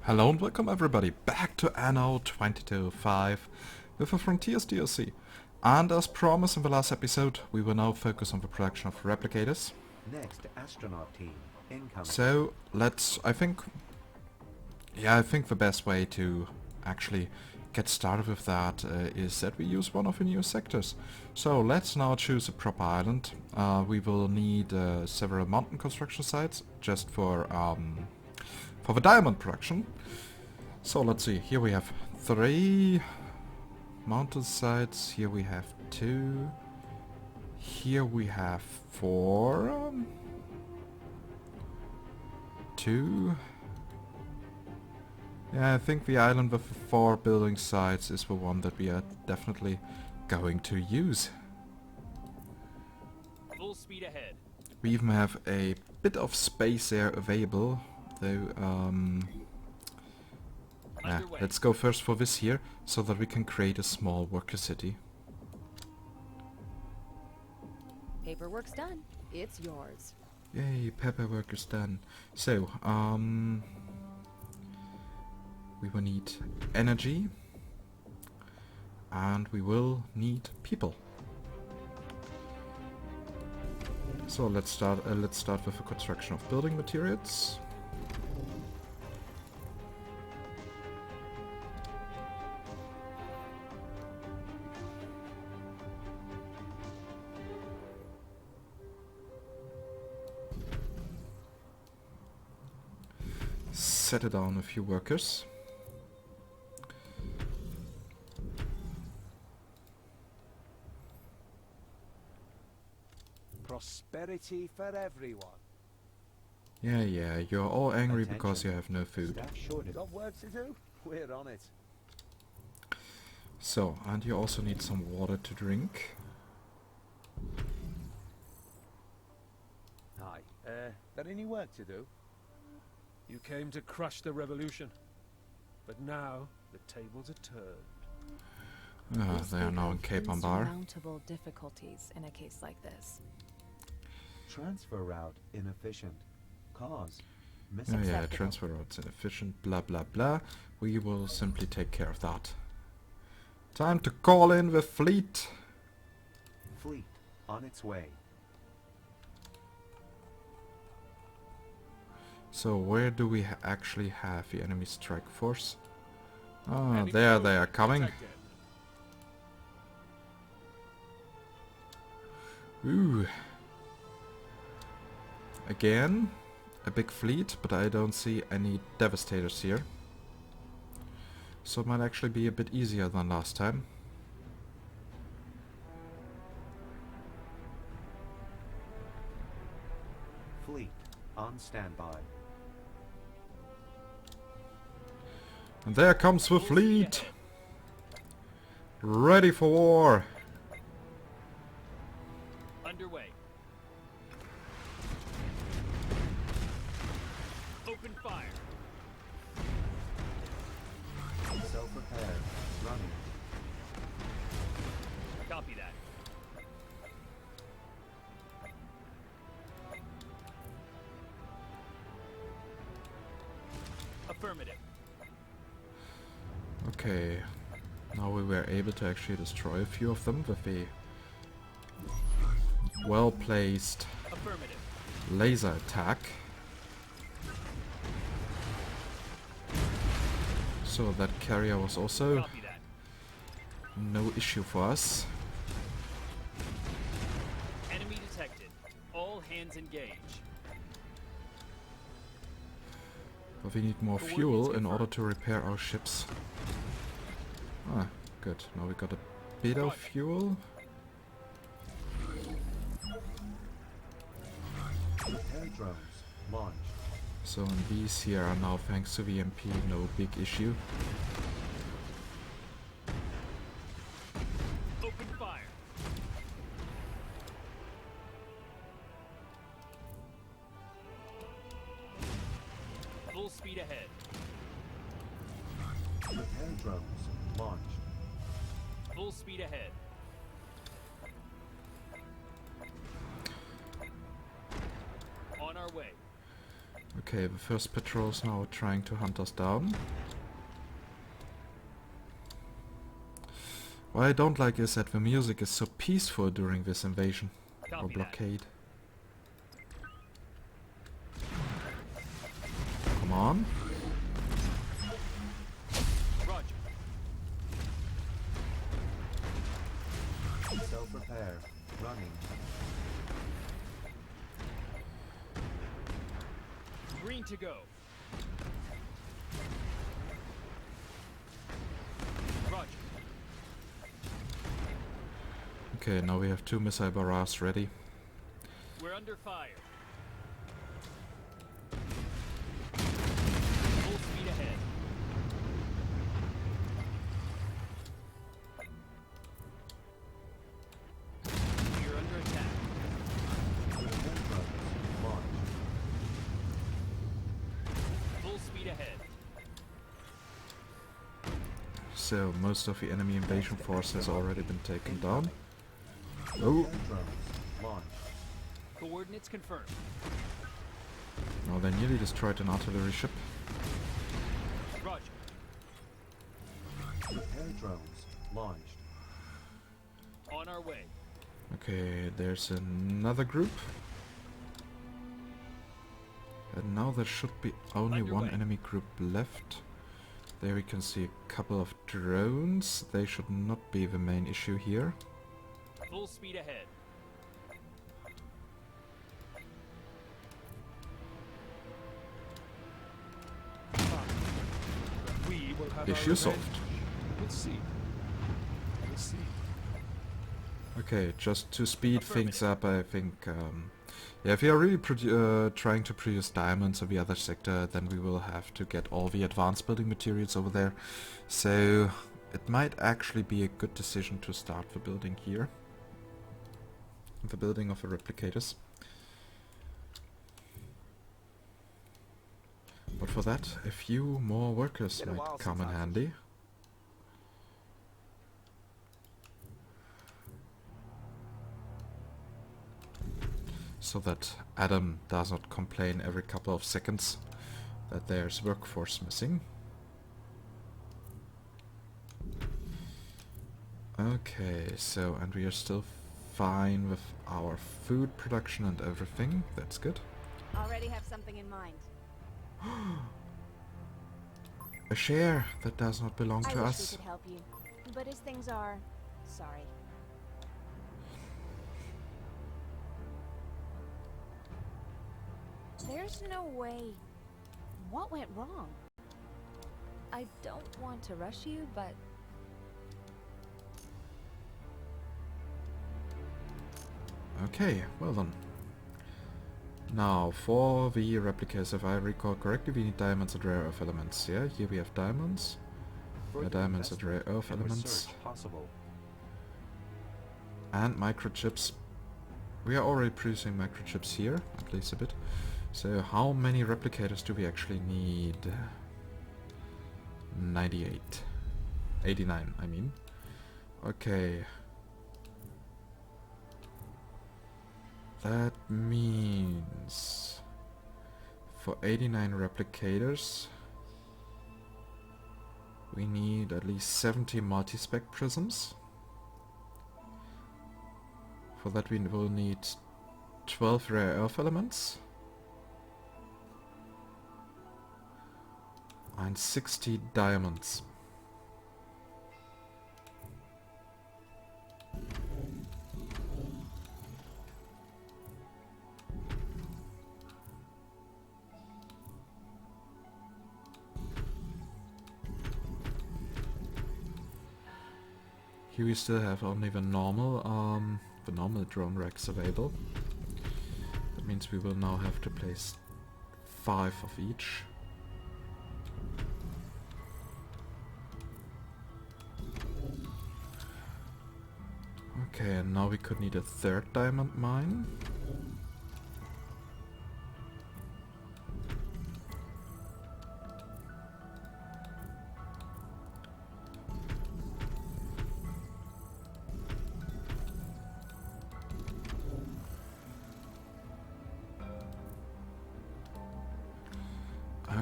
Hello and welcome everybody back to Anno 22.5 with a Frontiers DLC. And as promised in the last episode, we will now focus on the production of replicators. Next astronaut team incoming. So I think the best way to actually get started with that is that we use one of the new sectors. So let's now choose a proper island. We will need several mountain construction sites just for the diamond production. So let's see, here we have 3 mountain sites, here we have 2, here we have 4, 2. Yeah, I think the island with the 4 building sites is the one that we are definitely going to use. Full speed ahead. We even have a bit of space there available, though yeah, let's go first for this here, so that we can create a small worker city. Paperwork's done. It's yours. Yay, paperwork is done. So, we will need energy, and we will need people. So let's start with the construction of building materials. Settle down a few workers. Prosperity for everyone. Yeah, you're all angry because you have no food. Staff shortage. Got work to do? We're on it. So, and you also need some water to drink. Hi. Got any work to do? You came to crush the revolution, but now the tables are turned. They are now in Kebablord. Insurmountable difficulties in a case like this. Transfer route inefficient. Cause Oh yeah, transfer routes inefficient, blah blah blah. We will simply take care of that. Time to call in the fleet. Fleet on its way. So where do we actually have the enemy strike force? Ah, there they are coming. Ooh. Again, a big fleet, but I don't see any devastators here. So it might actually be a bit easier than last time. Fleet on standby. And there comes the fleet! Ready for war! Underway. Open fire. Self-repair. Running. Copy that. Affirmative. Okay, now we were able to actually destroy a few of them with a well-placed Affirmative. laser attack. So that carrier was also Copy that. no issue for us. Enemy detected. All hands engage. But we need more fuel in order to repair our ships. Ah, good. Now we got a bit of fuel. Repair drones launched. So and these here are now, thanks to the MP, no big issue. Open fire. Full speed ahead. Repair drones launched. Full speed ahead. On our way. Okay, the first patrol is now trying to hunt us down. What I don't like is that the music is so peaceful during this invasion or Copy that. blockade. Come on. Roger. Self-repair. Running. Green to go. Roger. Okay, now we have 2 missile barrages ready. We're under fire. Full speed ahead. You're under attack. Repair drones. Launch. Full speed ahead. So most of the enemy invasion force has already been taken down. Oh, Repair drones. Launch. Coordinates confirmed. now they nearly destroyed an artillery ship. Roger. Repair drones. Launched. On our way. Okay, there's another group. And now there should be only one Underway. enemy group left. There we can see a couple of drones. They should not be the main issue here. Full speed ahead. We will have Issue our solved. revenge. We'll see. We'll see. Okay, just to speed things up, I think, yeah, if we are really trying to produce diamonds in the other sector, then we will have to get all the advanced building materials over there. So, it might actually be a good decision to start the building here. The building of the replicators. But for that, a few more workers Been a while might come in since I've- handy. So that Adam does not complain every couple of seconds that there's workforce missing. Okay, so, and we are still fine with our food production and everything. That's good. Already have something in mind. A share that does not belong I to wish us. we could help you, but as things are, sorry. There's no way. What went wrong? I don't want to rush you, but Okay, well done. Now, for the replicas, if I recall correctly, we need diamonds and rare earth elements. Yeah, here we have diamonds. Further diamonds and rare investment earth and elements. research possible. And microchips. We are already producing microchips here, at least a bit. So how many replicators do we actually need? 98. 89, I mean. Okay. That means for 89 replicators we need at least 70 multi-spec prisms. For that we will need 12 rare earth elements and 60 diamonds. Here we still have only the normal drone racks available. That means we will now have to place 5 of each. Okay, and now we could need a third diamond mine.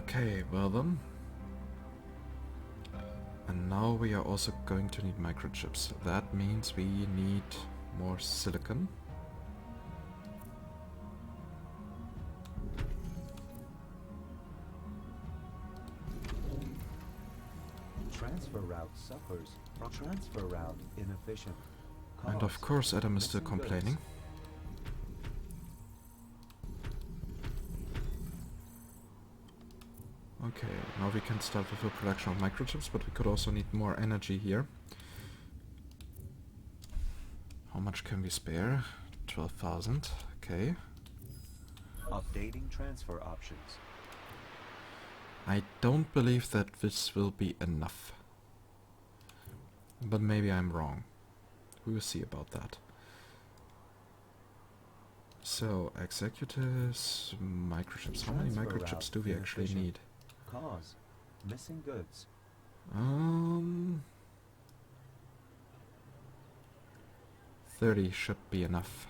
Okay, well then. And now we are also going to need microchips. That means we need more silicon. Transfer route suffers from transfer route inefficient. And of Cause course Adam is still missing goods. complaining. Okay, now we can start with the production of microchips, but we could also need more energy here. How much can we spare? 12,000, okay. Updating transfer options. I don't believe that this will be enough. But maybe I'm wrong. We will see about that. So, executives, microchips. How many Transfer microchips route do we actually inefficient. need? Cause missing goods. 30 should be enough.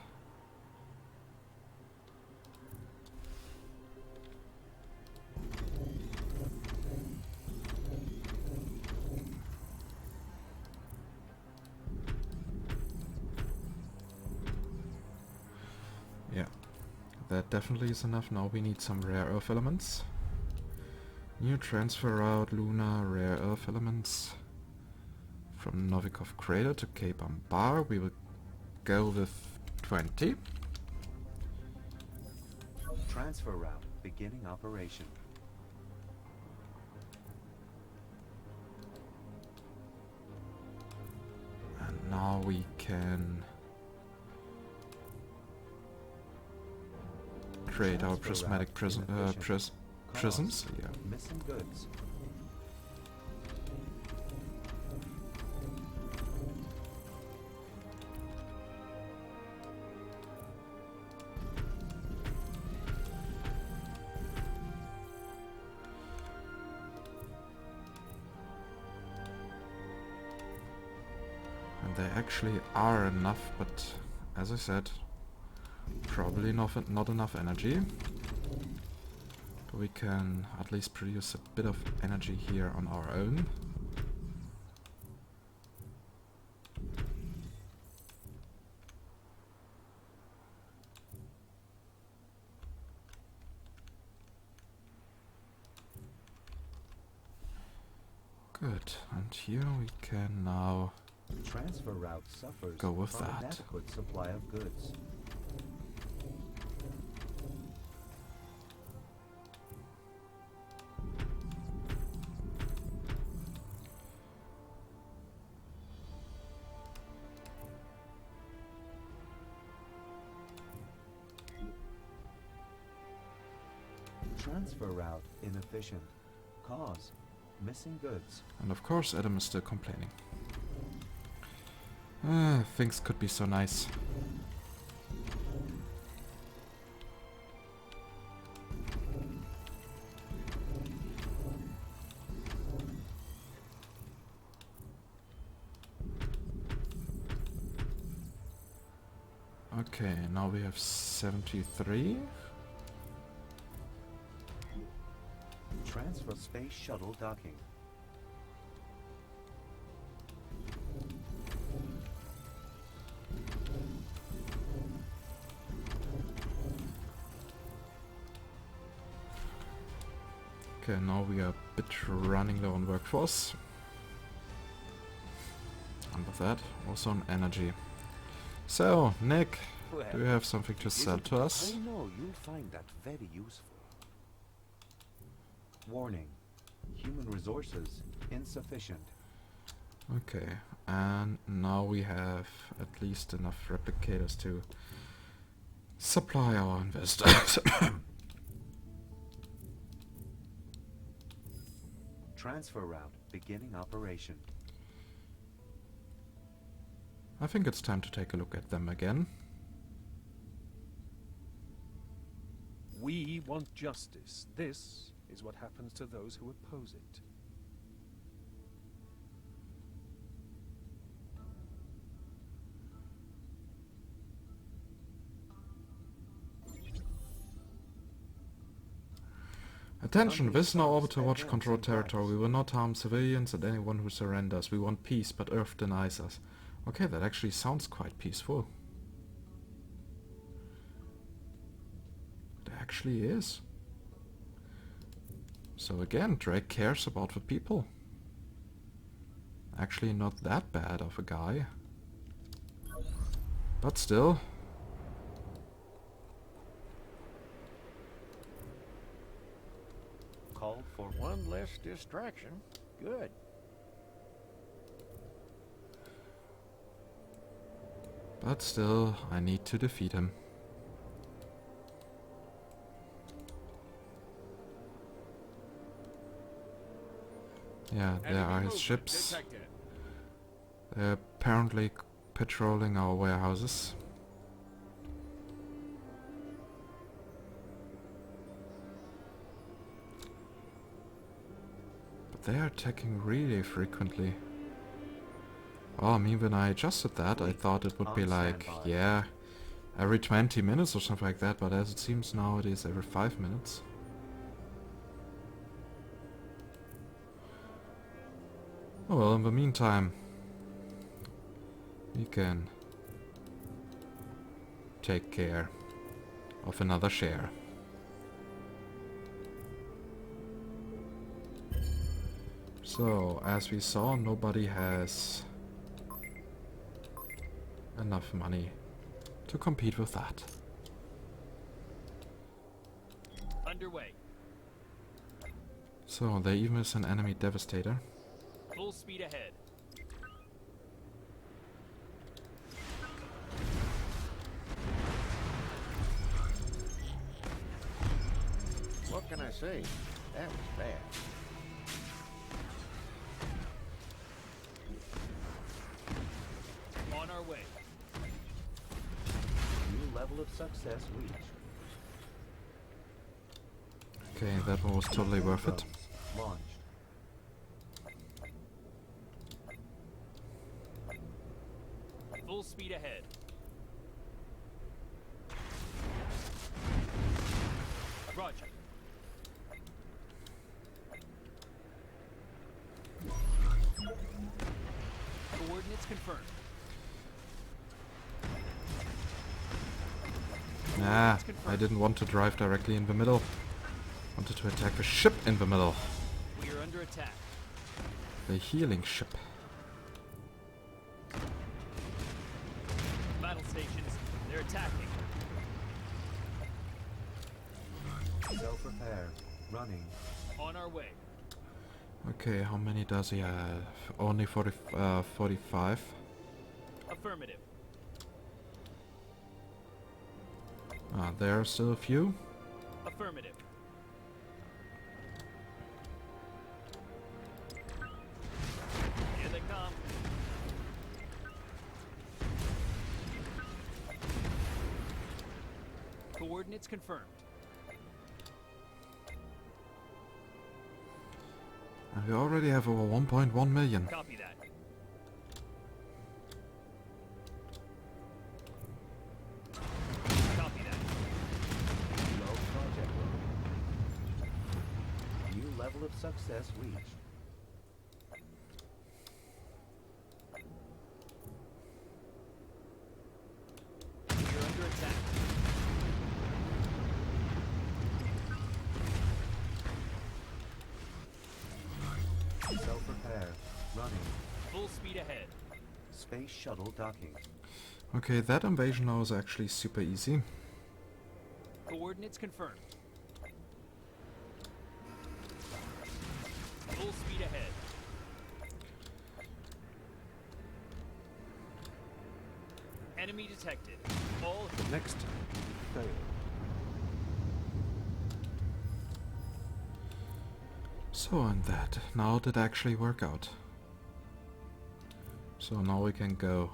Yeah, that definitely is enough. Now we need some rare earth elements. New transfer route, Luna, rare earth elements. From Novikov Crater to Kebablord, we will go with 20. Transfer route beginning operation. And now we can create our Transfer prismatic route inefficient. Cause prisms. Yeah. missing goods. And they actually are enough, but as I said, probably not enough energy. But we can at least produce a bit of energy here on our own. Good, and here we can now Transfer route suffers go with from that. inadequate supply of goods. Transfer route inefficient. Cause missing goods. And of course Adam is still complaining. Things could be so nice. Okay, now we have 73. Transfer space shuttle docking. Okay, now we are a bit running low on workforce. And with that, also on energy. So, Nick, do you have something to sell to us? I know you'll find that very useful. Warning. Human resources insufficient. Okay, and now we have at least enough replicators to supply our investors. Transfer route beginning operation. I think it's time to take a look at them again. We want justice. This is what happens to those who oppose it. At Attention, this is now orbital watch Advance control in territory. virus. We will not harm civilians and anyone who surrenders. We want peace, but Earth denies us. Okay, that actually sounds quite peaceful. It actually is. So again, Drake cares about the people. Actually not that bad of a guy. But still. Call for One less distraction. Good. But still, I need to defeat him. Yeah, there are his ships. Detected. They're apparently patrolling our warehouses. But they are attacking really frequently. Oh, I mean, when I adjusted that, I thought it would be On like, standby. yeah, every 20 minutes or something like that, but as it seems now it is every 5 minutes. Oh well, in the meantime, we can take care of another share. So, as we saw, nobody has enough money to compete with that. Underway. So, there even is an enemy devastator. Full speed ahead. What can I say? That was bad. On our way. new level of success reached. Okay, that one was totally worth it. Drones launched. Full speed ahead. Roger. Coordinates confirmed. Nah, I didn't want to drive directly in the middle. Wanted to attack the ship in the middle. We are under attack. The healing ship. Battle stations. They're attacking. Self-repair. Running. On our way. Okay, how many does he have? Only 45. Affirmative. Ah, there are still a few. Affirmative. Here they come. Coordinates confirmed. And we already have over 1.1 million. Copy that. Copy that. Low project load. New level of success reached. You're under attack. Self-repair. Running. Full speed ahead. Space shuttle docking. Okay, that invasion now is actually super easy. Coordinates confirmed. Full speed ahead. Enemy detected. All Next. Fail. So and that. Now did actually work out. So now we can go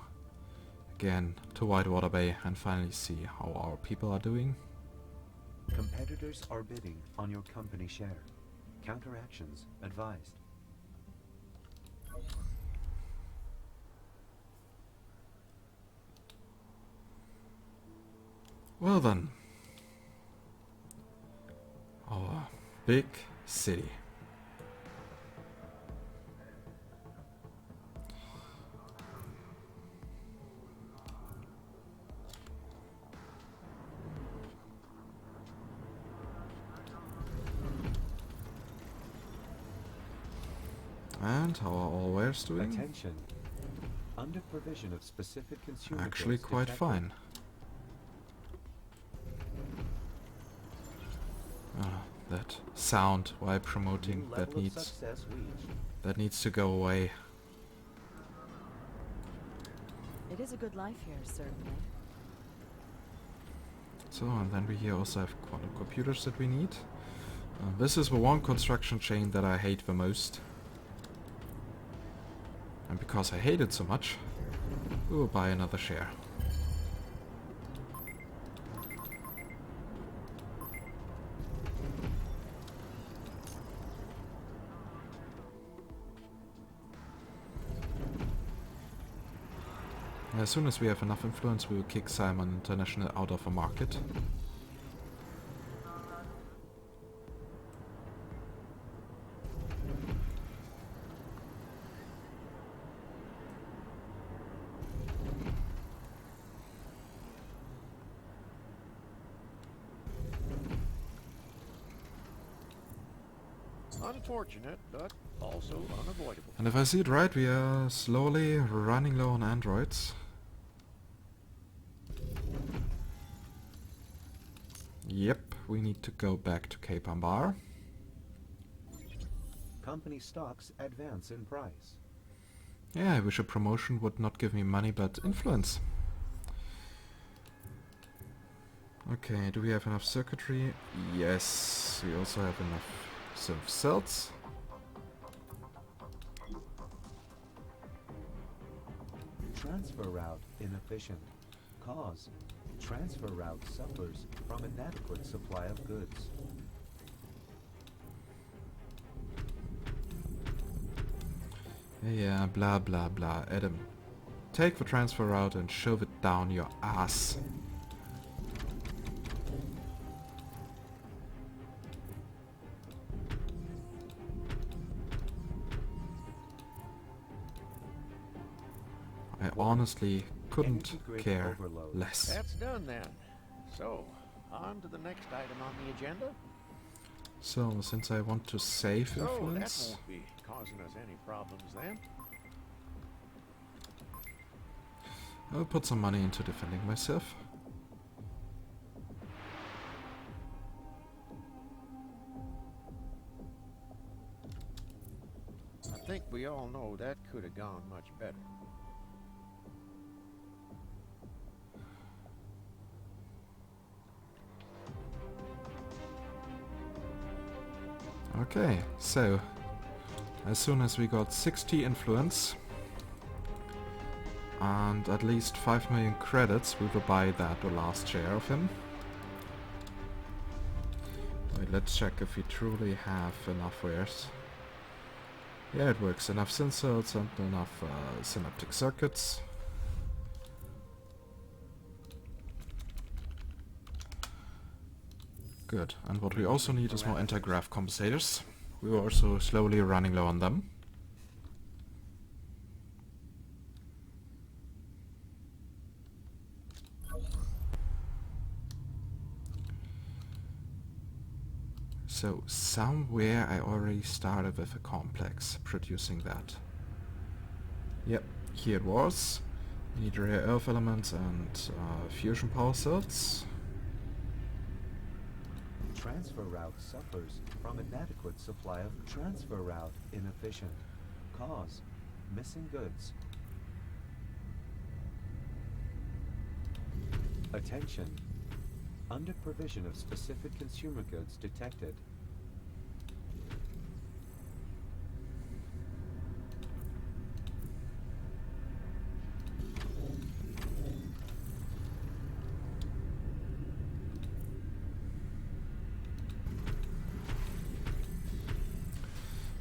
again to Whitewater Bay and finally see how our people are doing. Competitors are bidding on your company share. Counteractions advised. Well then. Our big city. And how are all wares doing? Attention. Under provision of specific consumer Actually goods quite detected. fine. That sound while promoting, New that level of needs success reached. to go away. It is a good life here, certainly. So, and then we here also have quantum computers that we need. This is the one construction chain that I hate the most. And because I hate it so much, we will buy another share. As soon as we have enough influence, we will kick Simon International out of the market. Unfortunate, but also unavoidable. And if I see it right, we are slowly running low on androids. Yep, we need to go back to Kebablord. Company stocks advance in price. Yeah, I wish a promotion would not give me money, but influence. Okay, do we have enough circuitry? Yes, we also have enough synth cells. Transfer route inefficient. Cause. Transfer route suffers from inadequate supply of goods. Yeah, blah blah blah. Adam, take the transfer route and shove it down your ass. I honestly couldn't Energy grid care overload. less. That's done then. So, on to the next item on the agenda. So, since I want to save So, that influence, won't be causing us any problems then. I'll put some money into defending myself. I think we all know that could have gone much better. Okay, so as soon as we got 60 influence and at least 5 million credits, we will buy the last share of him. Wait, let's check if we truly have enough wares. Yeah, it works. Enough synth cells and enough synaptic circuits. Good. And what we also need is more anti-grav compensators. We were also slowly running low on them. So somewhere I already started with a complex producing that. Yep, here it was. We need rare earth elements and fusion power cells. Transfer route suffers from inadequate supply of transfer route inefficient. Cause. Missing goods. Attention. Under provision of specific consumer goods detected.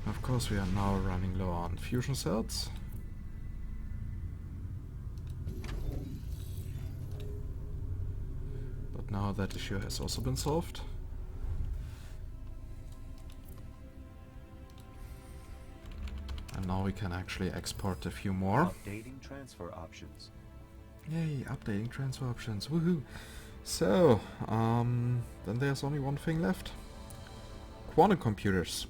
Of course we are now running low on fusion cells. But now that issue has also been solved. and now we can actually export a few more. Updating transfer options. Yay, updating transfer options, woohoo! So, then there's only one thing left. Quantum computers.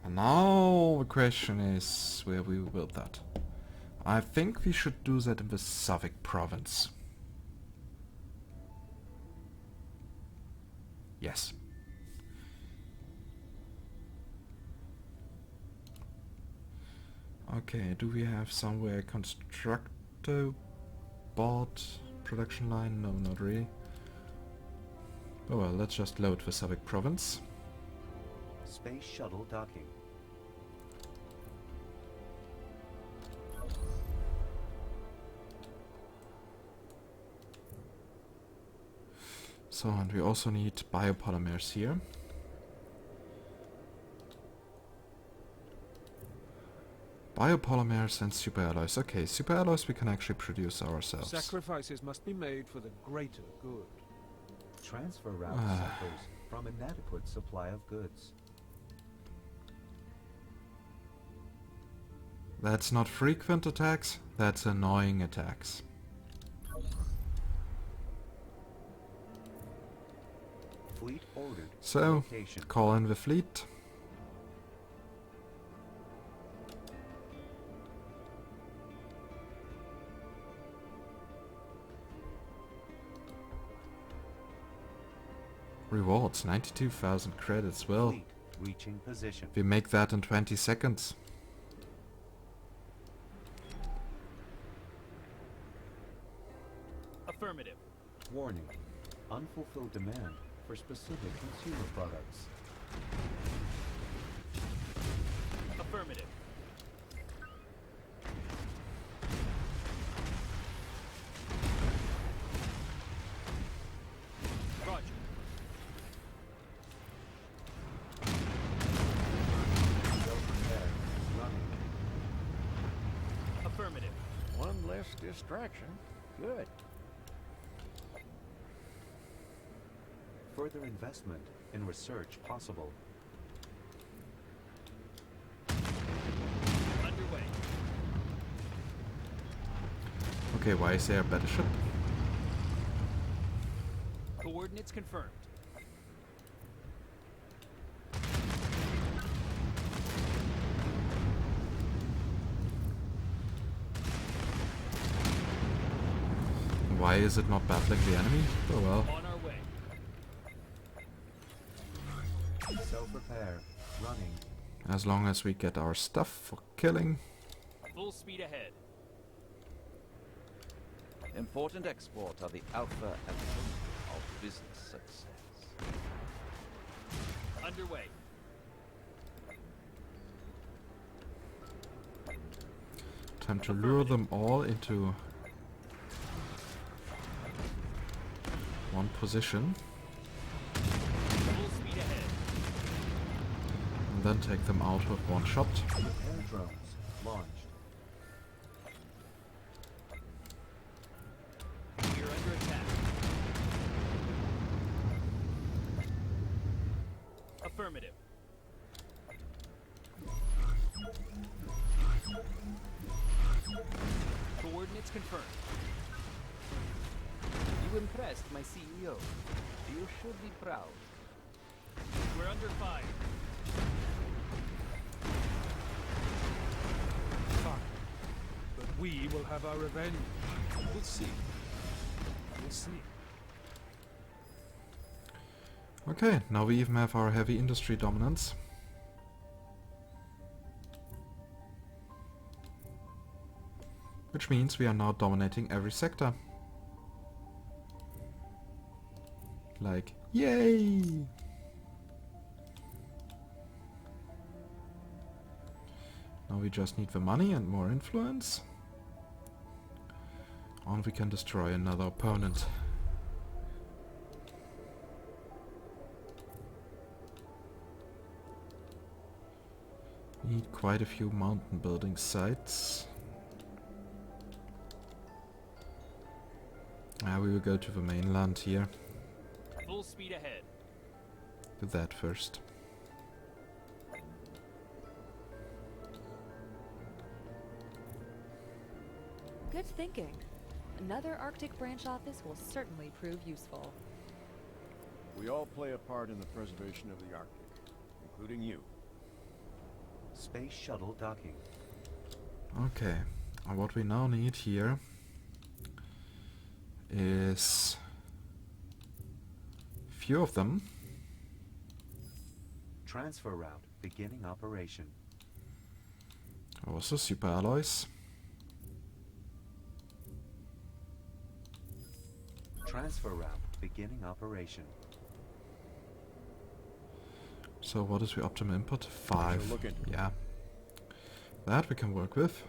And now the question is where we will build that. I think we should do that in the Suffolk province. Yes. Okay, do we have somewhere constructor bot production line? No, not really. Oh well, let's just load the Suffolk province. Space shuttle docking. So, and we also need biopolymers here. Biopolymers and superalloys. Okay, superalloys we can actually produce ourselves. Sacrifices must be made for the greater good. Transfer route suffers from inadequate supply of goods. That's not frequent attacks, that's annoying attacks. Fleet ordered. So, Location. call in the fleet. Rewards, 92,000 credits. Well, Fleet reaching position. we make that in 20 seconds. Affirmative. Warning. Unfulfilled demand for specific consumer products. Affirmative. Roger. Self-repair. Running. Affirmative. One less distraction. Good. Further investment in research possible. Underway. Okay, why is there a battleship? Coordinates confirmed. Why is it not battling the enemy? Oh well. On our way. Self-repair. Running. As long as we get our stuff for killing. Full speed ahead. Important export are the alpha and omega of business success. Underway. Time to lure them all into one position. Full speed ahead. And then take them out with one shot. Repair drones launched. We are under attack. Affirmative. Coordinates confirmed. You impressed my CEO. You should be proud. We're under fire. Fine. But we will have our revenge. We'll see. We'll see. Okay, now we even have our heavy industry dominance. Which means we are now dominating every sector. Like, yay! Now we just need the money and more influence. And we can destroy another opponent. We need quite a few mountain building sites. We will go to the mainland here. Full speed ahead. Do that first. Good thinking. Another Arctic branch office will certainly prove useful. We all play a part in the preservation of the Arctic, including you. Space shuttle docking. Okay, and what we now need here is few of them. Transfer route beginning operation. Also super alloys. Transfer route beginning operation. So what is the optimal input? 5. You're looking. Yeah. That we can work with.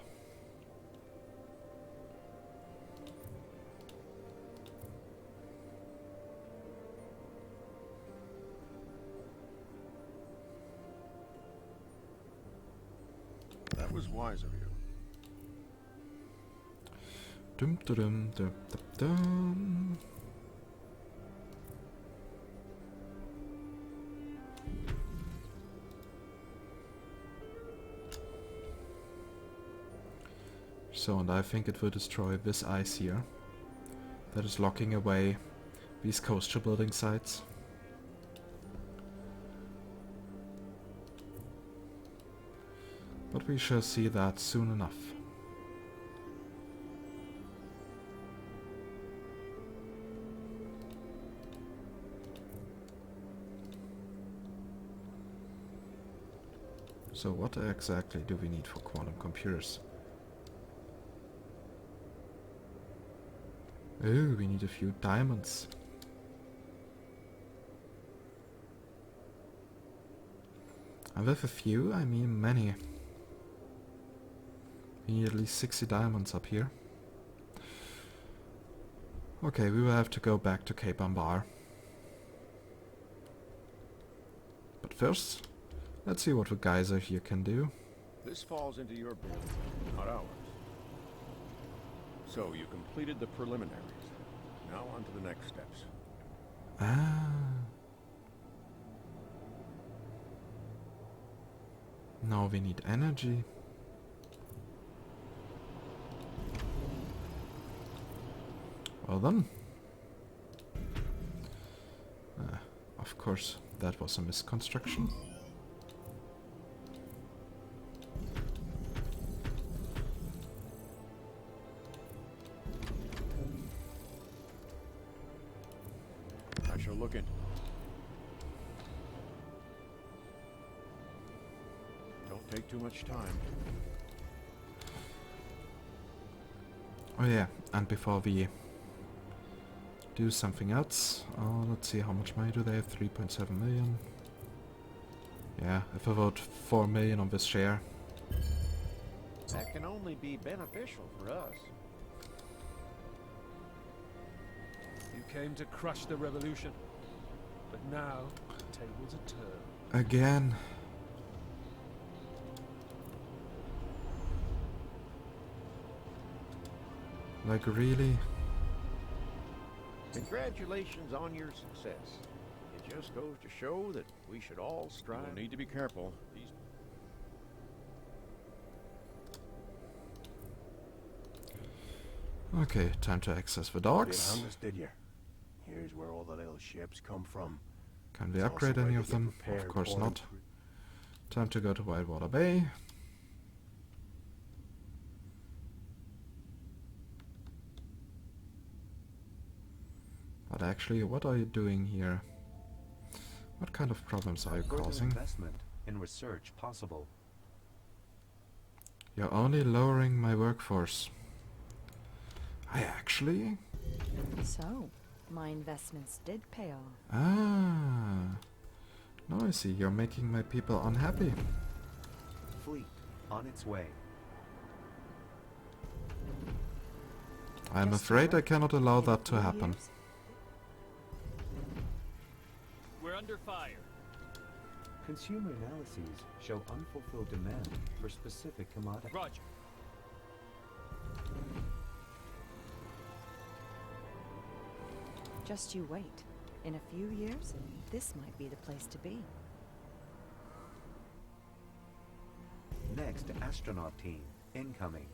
That was wise of you. Dum dum dum dum dum. So, and I think it will destroy this ice here. That is locking away these coastal building sites. But we shall see that soon enough. So what exactly do we need for quantum computers? Oh, we need a few diamonds. And with a few, I mean many. We need at least 60 diamonds up here. Okay, we will have to go back to Kebablord. But first, let's see what the geyser here can do. This falls into your bill, not ours. So you completed the preliminaries. Now on to the next steps. Ah. Now we need energy. Well then. Of course, that was a misconstruction. I shall look into it. Don't take too much time. Oh yeah, and before we do something else, let's see how much money do they have, 3.7 million. Yeah, if I vote 4 million on this share. That can only be beneficial for us. You came to crush the revolution, but now the tables are turned. Again. Like really? Congratulations on your success. It just goes to show that we should all strive. You'll need to be careful. These Okay, time to access the Didn't docks. hunt us, did you? Here's where all the little ships come from. Can we It's also upgrade where any they of get them? Of prepared course for not. them. Time to go to Whitewater Bay. But actually, what are you doing here? What kind of problems are you Further causing? investment in research possible. You're only lowering my workforce. I actually... So, my investments did pay off. Ah. Now I see, you're making my people unhappy. Fleet on its way. I'm Just afraid I over cannot allow in a that to few happen. years? We're under fire. Consumer analyses show unfulfilled demand for specific commodities. Roger. Just you wait. In a few years, this might be the place to be. Next astronaut team incoming.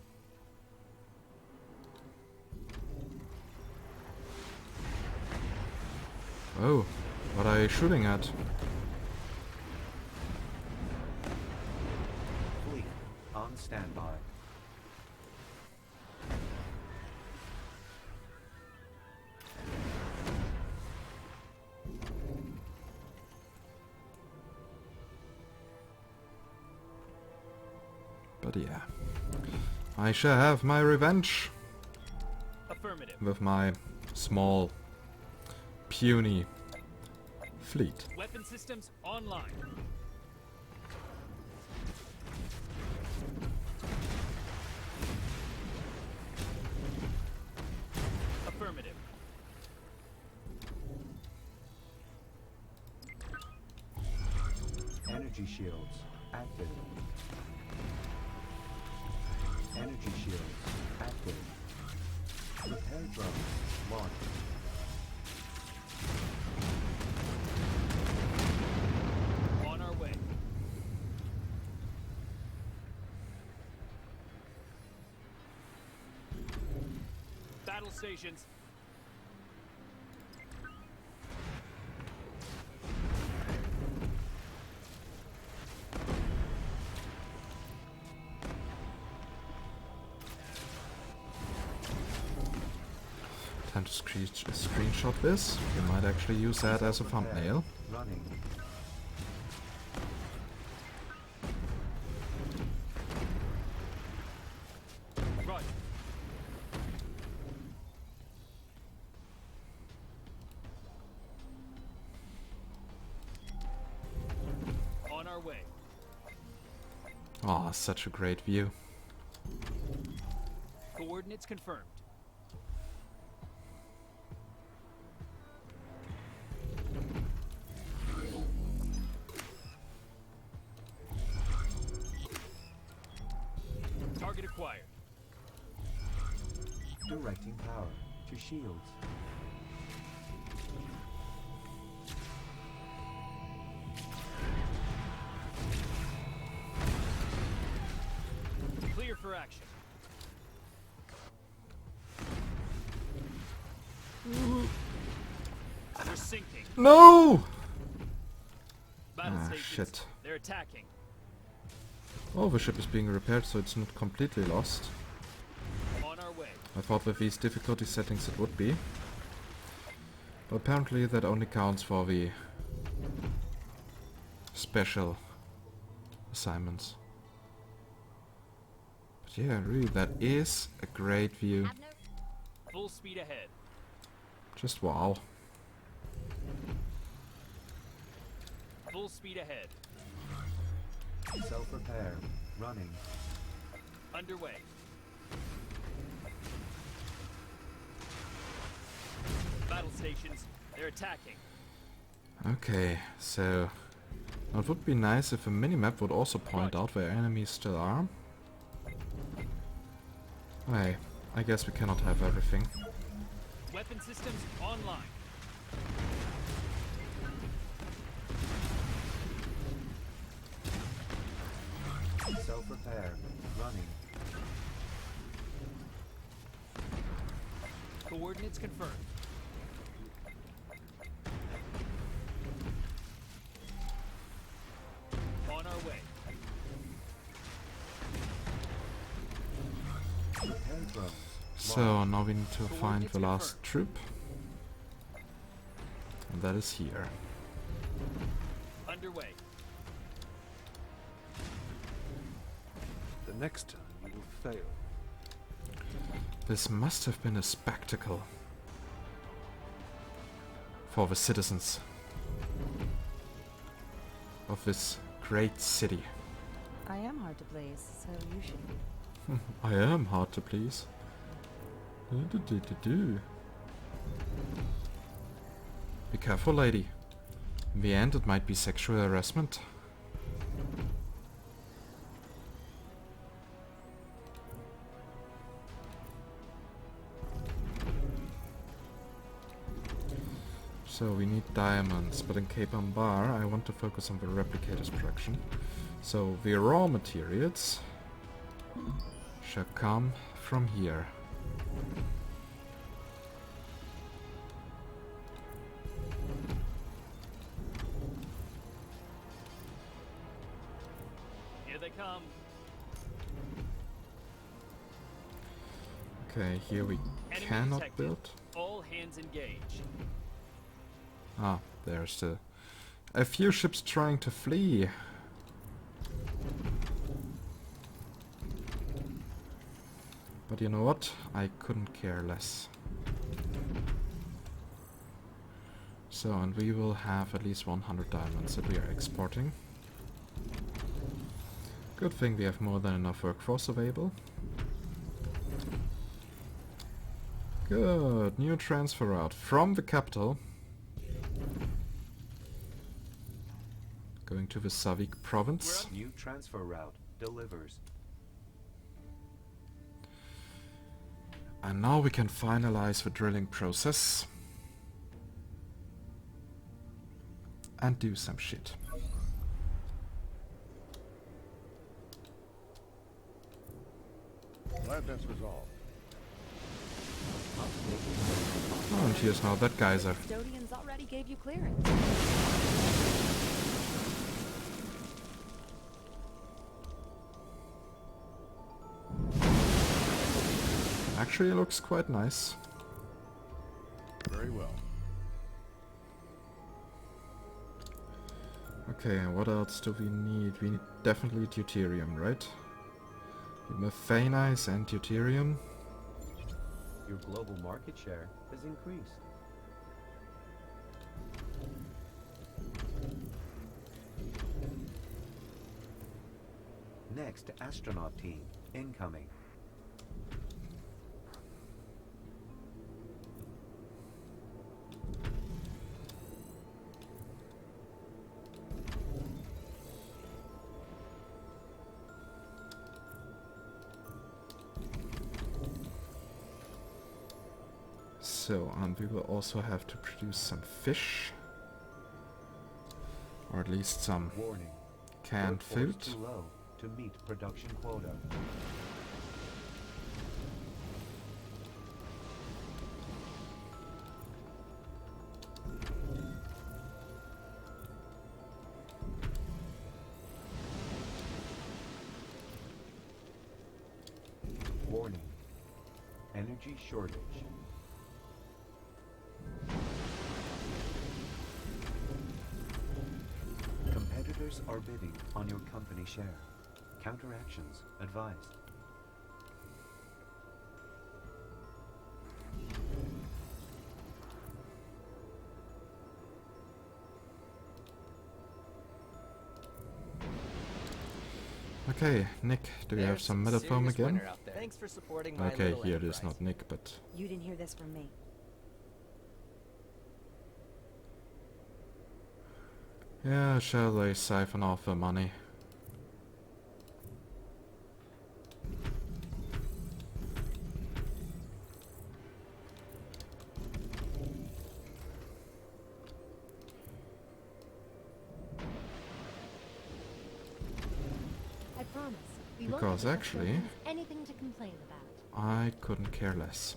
Oh, what are you shooting at? Fleet on standby. But yeah, I shall have my revenge Affirmative. with my small, puny fleet. Weapon systems online. Affirmative. Energy shields active. Energy shields active. Repair drones launched. On our way. Battle stations. Time to screenshot this. We might actually use that as a thumbnail. Running. Roger. On our way. Oh, such a great view. Coordinates confirmed. Target acquired. Directing power to shields. Clear for action. They're sinking. No! Battle Ah, stations. shit. They're attacking. Oh, the ship is being repaired, so it's not completely lost. On our way. I thought with these difficulty settings it would be. But apparently that only counts for the special assignments. But yeah, really, that is a great view. Full speed ahead. Just wow. Full speed ahead. Self-repair. Running. Underway. Battle stations. They're attacking. Okay, so it would be nice if a minimap would also point out where enemies still are. Okay, I guess we cannot have everything. Weapon systems online. Self-repair. Running. Coordinates confirmed. On our way. Repair drones. So now we need to find the last troop. And that is here. Underway. The next time you will fail. This must have been a spectacle for the citizens of this great city. I am hard to please, so you should be. I am hard to please. Do. Be careful, lady. In the end, it might be sexual harassment. So we need diamonds, but in Kebablord I want to focus on the replicator's production. So the raw materials shall come from here. they come. Okay, here we Enemy cannot detected. build. All hands engaged. Ah, there's a few ships trying to flee. But you know what? I couldn't care less. So, and we will have at least 100 diamonds that we are exporting. Good thing we have more than enough workforce available. Good, new transfer route from the capital. Going to the Savik province. New transfer route delivers. And now we can finalize the drilling process. And do some shit. Glad that's resolved. Oh, and here's now that geyser. Custodians already gave you clearance. Actually, it looks quite nice. Very well. Okay, and what else do we need? We need definitely deuterium, right? Methanize and deuterium. Your global market share has increased. Next, astronaut team incoming. So, and we will also have to produce some fish. Or at least some Warning. canned food. Workforce too low to meet production quota. Warning. Energy shortage. Competitors are bidding on your company share. Counteractions advised. Okay, Nick, do you have some metaphone again? Thanks for supporting my Okay, little here it is, enterprise. not Nick, but... You didn't hear this from me. Yeah, shall they siphon off the money? I promise. We won't Because have the actually- custodians anything to complain about. I couldn't care less.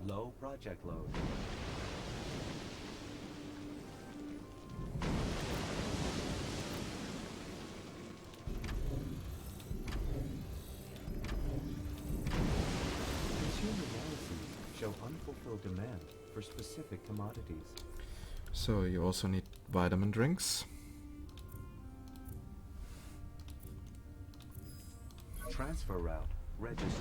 Low project load. Consumer analyses show unfulfilled demand for specific commodities. So you also need vitamin drinks. Transfer route registered.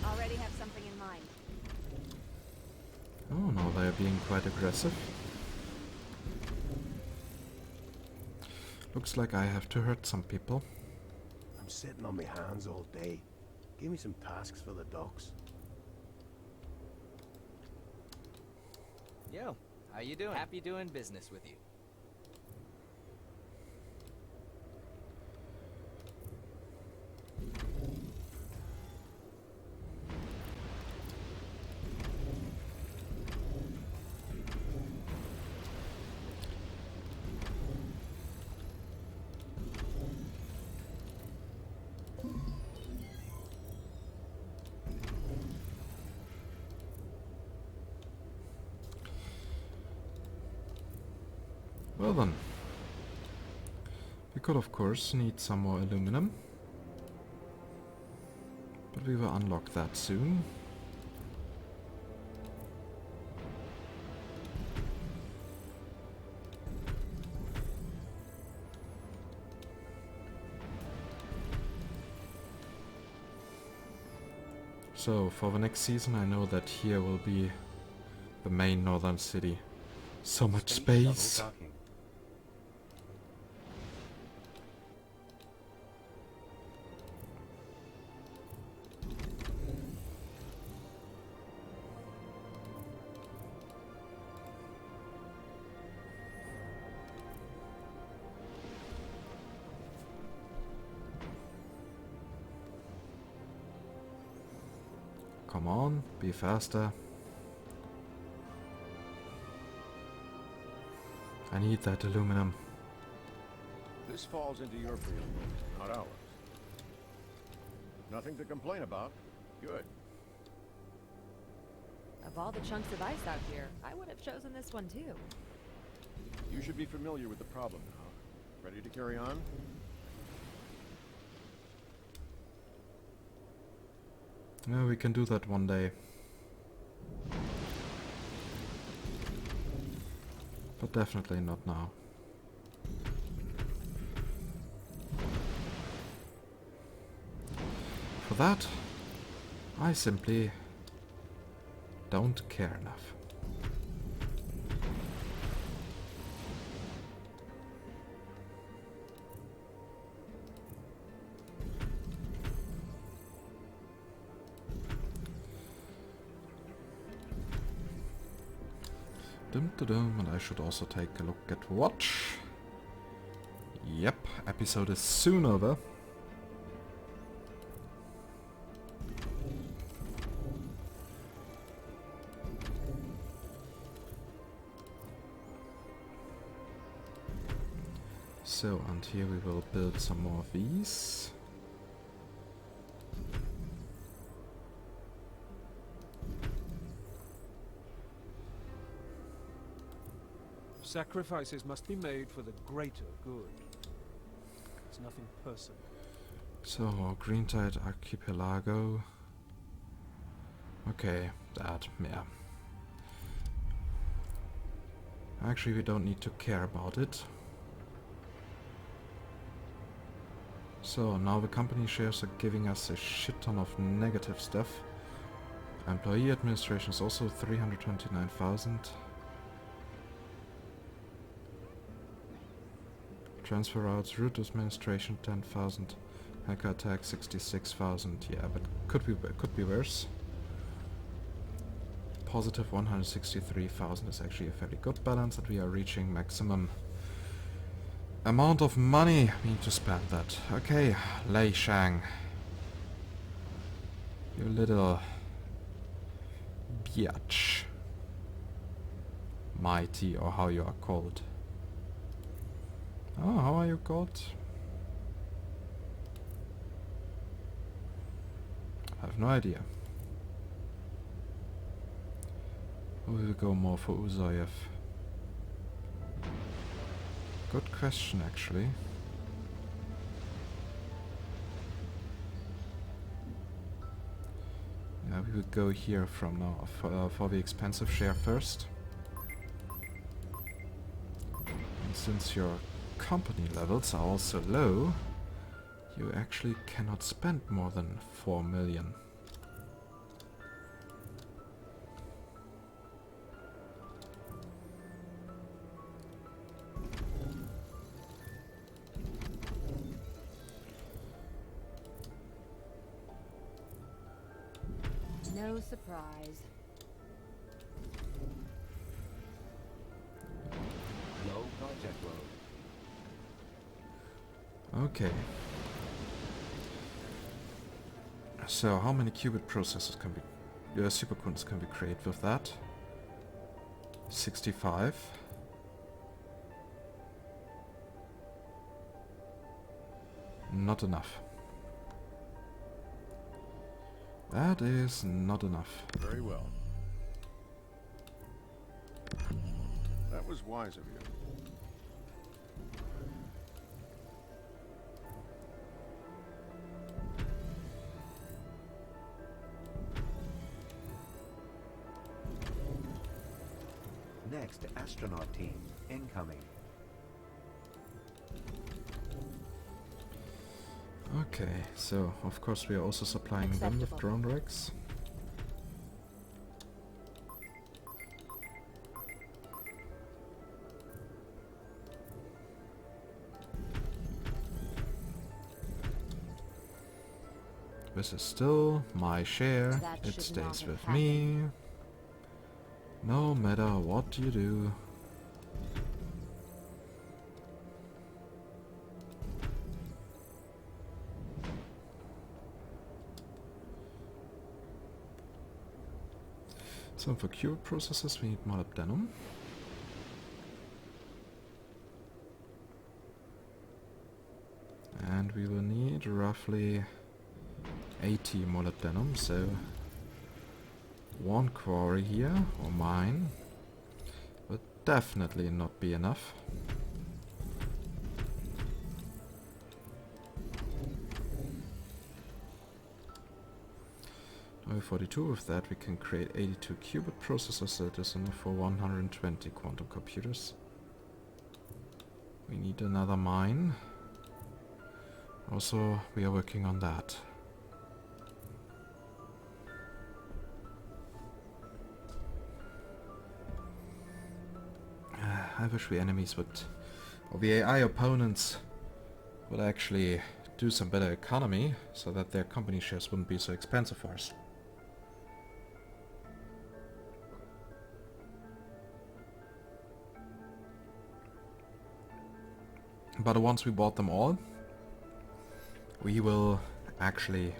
Already have something in mind. Oh, now they're being quite aggressive. Looks like I have to hurt some people. I'm sitting on my hands all day. Give me some tasks for the docks. Yo, how you doing? Happy doing business with you. Well then. We could of course need some more aluminum. But we will unlock that soon. So, for the next season I know that here will be the main northern city. So much space! Come on, be faster. I need that aluminum. This falls into your field, not ours. Nothing to complain about. Good. Of all the chunks of ice out here, I would have chosen this one too. You should be familiar with the problem now. Ready to carry on? Yeah, we can do that one day. But definitely not now. For that, I simply don't care enough. And I should also take a look at watch. Yep, episode is soon over. So, and here we will build some more of these. Sacrifices must be made for the greater good. It's nothing personal. So, Green Tide Archipelago. Okay, that, yeah. Actually, we don't need to care about it. So, now the company shares are giving us a shit ton of negative stuff. Employee administration is also 329,000. Transfer routes, route administration 10,000, hacker attack 66,000. Yeah, but could be worse. Positive 163,000 is actually a fairly good balance, that we are reaching maximum amount of money we need to spend that. Okay, Lei Shang, you little biatch, mighty, or how you are called. Oh, how are you called? I have no idea. We will go more for Uzoyev. Good question, actually. Yeah, we will go here from now for the expensive share first. And since your company levels are also low, you actually cannot spend more than 4 million. No surprise. Low project load. Okay. So, how many qubit processors can be, supercomputers can we create with that? 65. Not enough. That is not enough. Very well. That was wise of you. Next, astronaut team, incoming. Okay, so of course we are also supplying them with drone rigs. This is still my share. That It should stays not have with me. No matter what you do. So for qubit processors we need molybdenum. And we will need roughly 80 molybdenum, so one quarry here, or mine, would definitely not be enough. With 42 of that we can create 82 qubit processors, that is enough for 120 quantum computers. We need another mine. Also, we are working on that. I wish the enemies would, or the AI opponents would actually do some better economy, so that their company shares wouldn't be so expensive for us. But once we bought them all, we will actually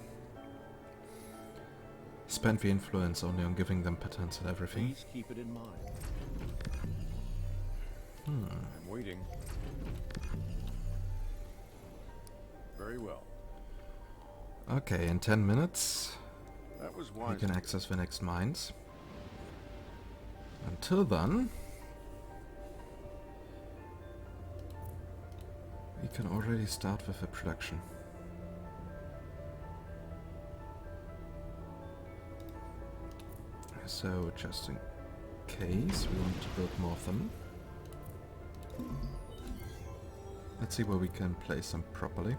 spend the influence only on giving them patents and everything. Please keep it in mind. I'm waiting. Very well. Okay, in 10 minutes That was we wise. can access the next mines. Until then, we can already start with the production. So, just in case we want to build more of them. Let's see where we can place them properly.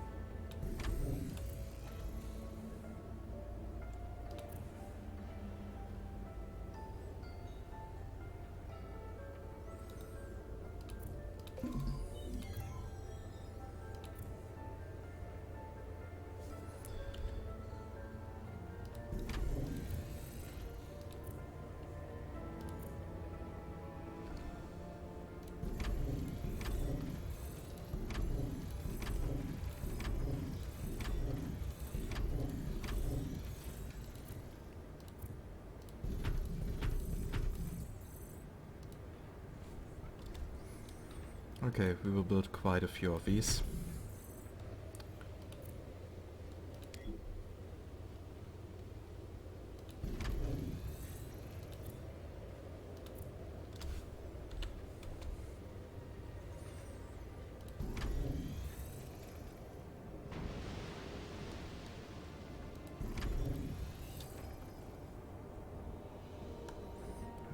Okay, we will build quite a few of these.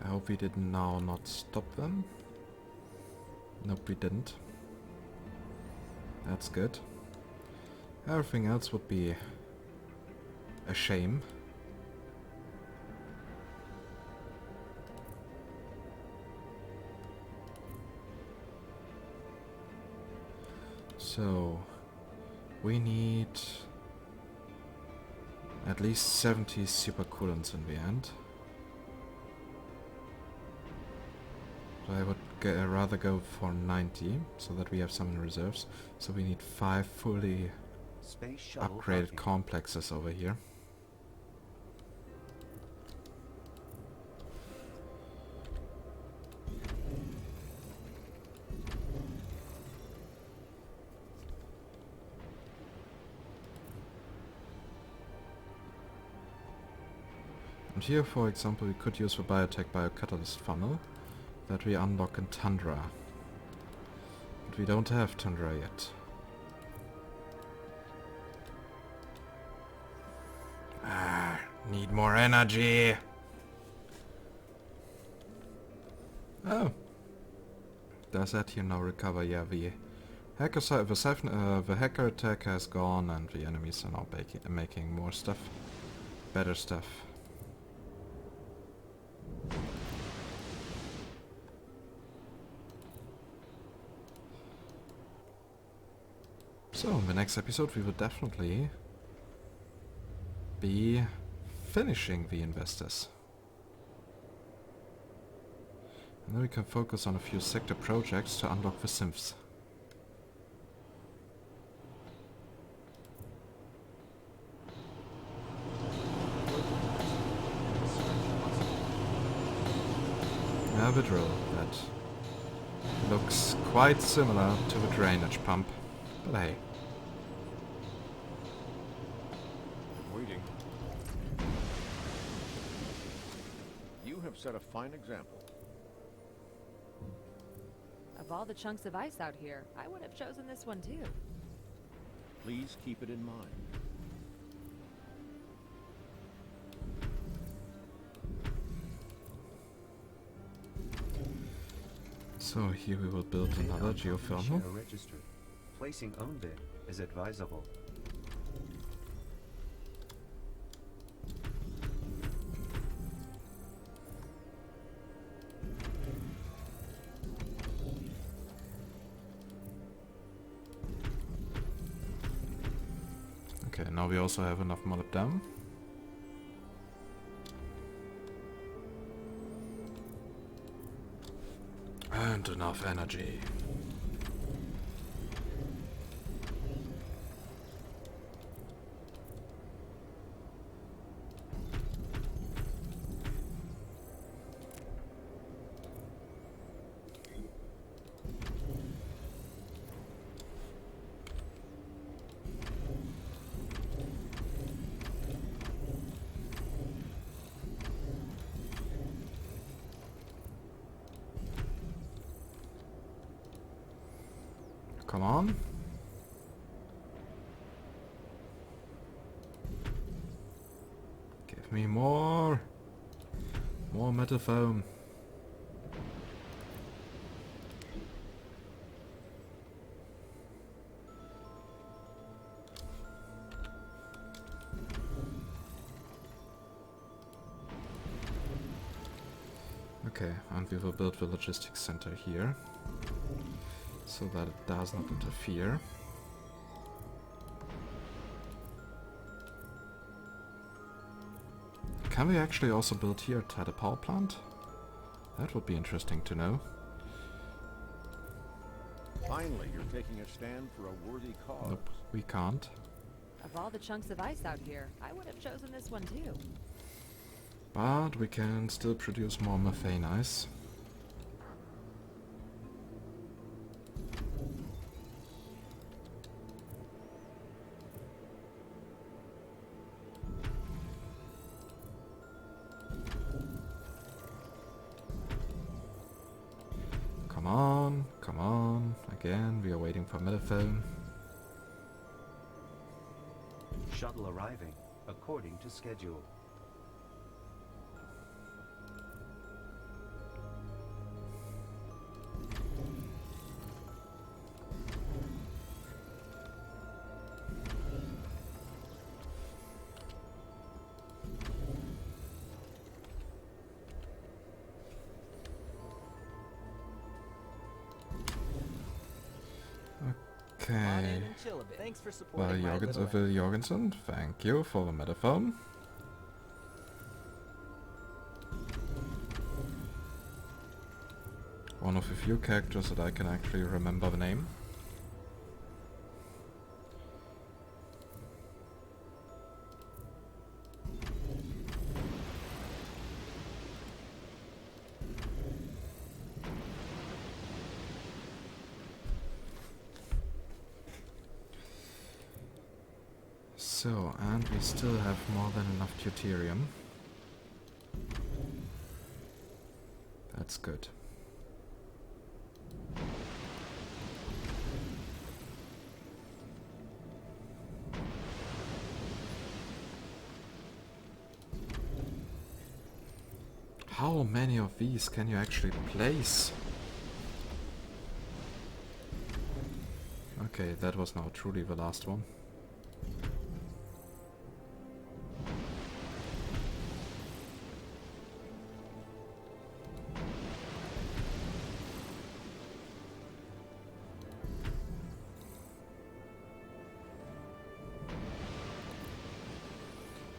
I hope we did now not stop them. Nope, we didn't. That's good. Everything else would be a shame. So, we need at least 70 supercoolants in the end. So I would rather go for 90, so that we have some in reserves. So we need 5 fully Space shuttle upgraded docking. complexes over here. And here, for example, we could use the biotech biocatalyst funnel that we unlock in Tundra. But we don't have Tundra yet. Ah, need more energy. Oh. Does that here now recover? Yeah, the the hacker attack has gone and the enemies are now making more stuff. Better stuff. So, in the next episode we will definitely be finishing the investors. And then we can focus on a few sector projects to unlock the synths. Yeah, the drill. That looks quite similar to the drainage pump. But hey. Waiting. You have set a fine example. Of all the chunks of ice out here, I would have chosen this one too. Please keep it in mind. So here we will build another geothermal. Registered. Placing own bid is advisable. Okay, now we also have enough molybdenum. And enough energy. Come on. Give me more. More metal foam. Okay, and we will build the logistics center here, so that it does not interfere. Can we actually also build here at a power plant? That would be interesting to know. Finally, you're taking a stand for a worthy cause. Nope, we can't. Of all the chunks of ice out here, I would have chosen this one too. But we can still produce more methane ice. Come on, come on. Again, we are waiting for methane. Shuttle arriving according to schedule. Okay. Thanks for Well, supporting my little Jorgensen, thank you for the metaphone. One of the few characters that I can actually remember the name. So, and we still have more than enough deuterium. That's good. How many of these can you actually place? Okay, that was now truly the last one.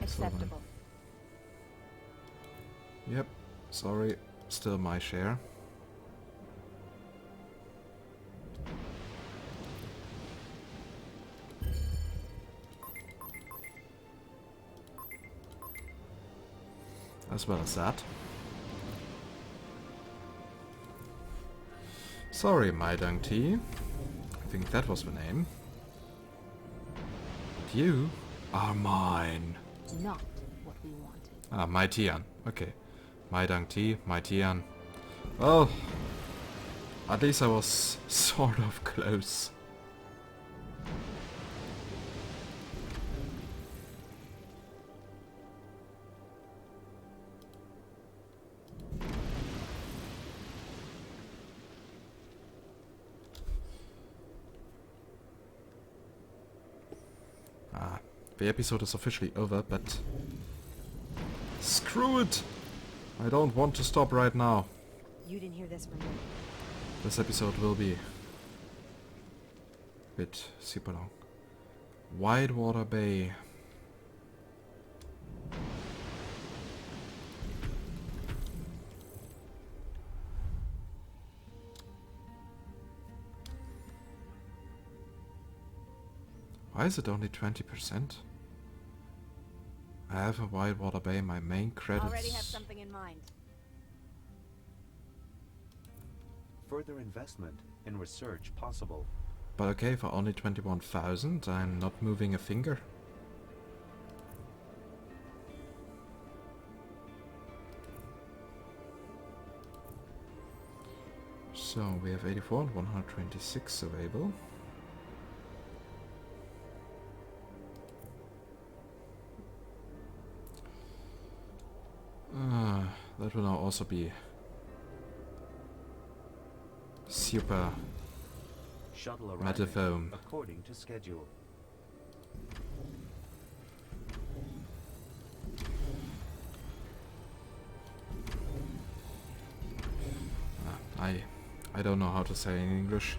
Acceptable. Yep, sorry, still my share. As well as that. Sorry, my dung tea. I think that was the name. But you are mine. Not what we wanted. Ah, my Tian. Okay. My dung tea, my Tian. Well, at least I was sort of close. The episode is officially over, but screw it! I don't want to stop right now. You didn't hear this from me. This episode will be a bit super long. Whitewater Bay. Why is it only 20%? I have a Whitewater Bay, my main credits. Already have something in mind. Further investment in research possible. But okay, for only 21,000, I'm not moving a finger. So we have 84 and 126 available. That will now also be super Shuttle arriving metaphone. according to schedule. I don't know how to say in English.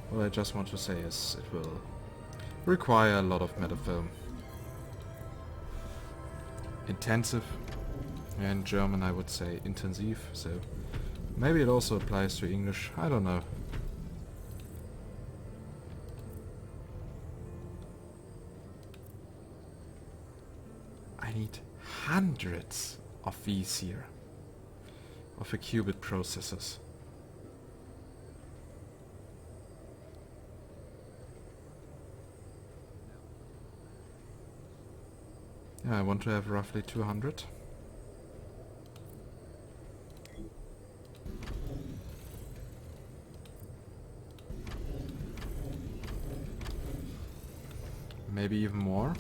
What I just want to say is it will require a lot of metaphone. Intensive. Yeah, in German I would say intensiv, so maybe it also applies to English, I don't know. I need hundreds of these here, of the qubit processors. Yeah, I want to have roughly 200. Maybe even more.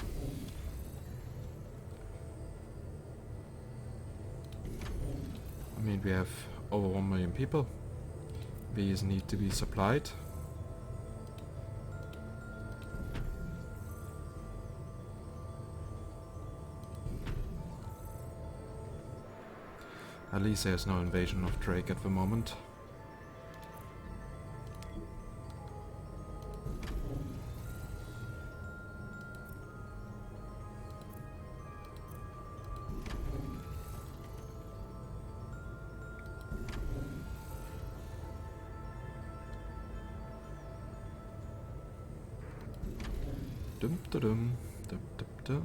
I mean, we have over 1 million people. These need to be supplied. At least there's no invasion of Drake at the moment. Dum dum dum dum dum dum.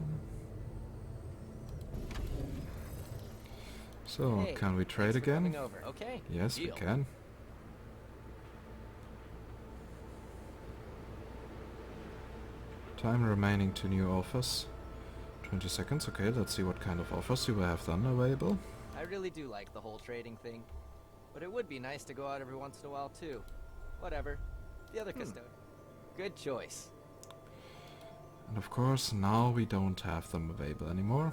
So, Hey, can we trade thanks for again? coming over. Okay. Yes, deal. we can. Time remaining to new offers. 20 seconds, okay, let's see what kind of offers you will have done available. I really do like the whole trading thing. But it would be nice to go out every once in a while too. Whatever. The other custodian. Good choice. And of course, now we don't have them available anymore.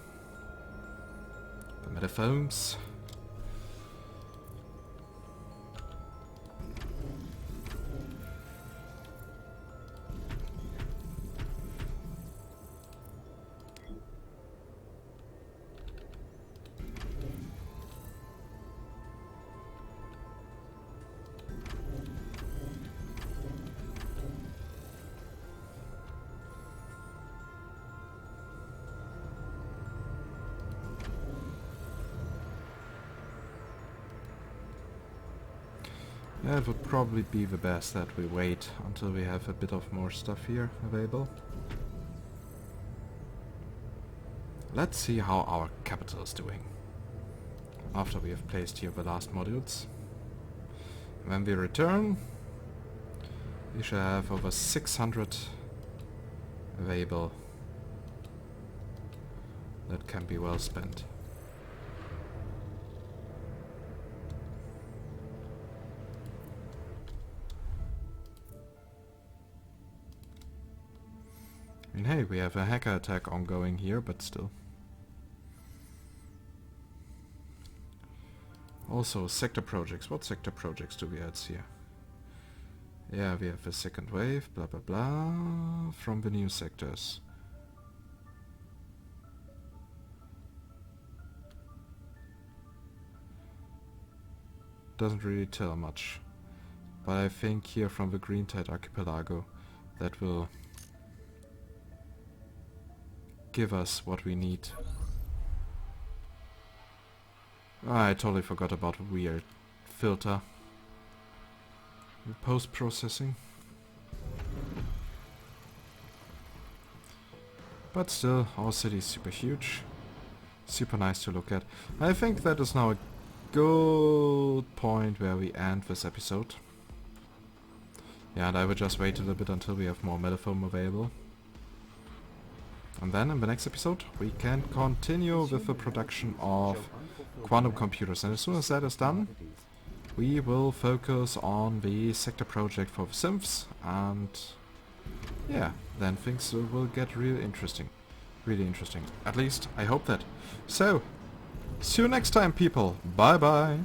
The metaphones. Yeah, it would probably be the best that we wait until we have a bit of more stuff here available. Let's see how our capital is doing after we have placed here the last modules. When we return, we shall have over 600 available that can be well spent. I mean, hey, we have a hacker attack ongoing here, but still. Also, sector projects. What sector projects do we add here? Yeah, we have a second wave, blah blah blah, from the new sectors. Doesn't really tell much. But I think here from the Green Tide Archipelago, that will give us what we need. I totally forgot about weird filter. Post-processing. But still, our city is super huge. Super nice to look at. I think that is now a good point where we end this episode. Yeah, and I will just wait a little bit until we have more metafoam available. And then in the next episode we can continue with the production of quantum computers, and as soon as that is done we will focus on the sector project for the synths, and yeah, then things will get really interesting. Really interesting. At least I hope that. So, see you next time people. Bye bye.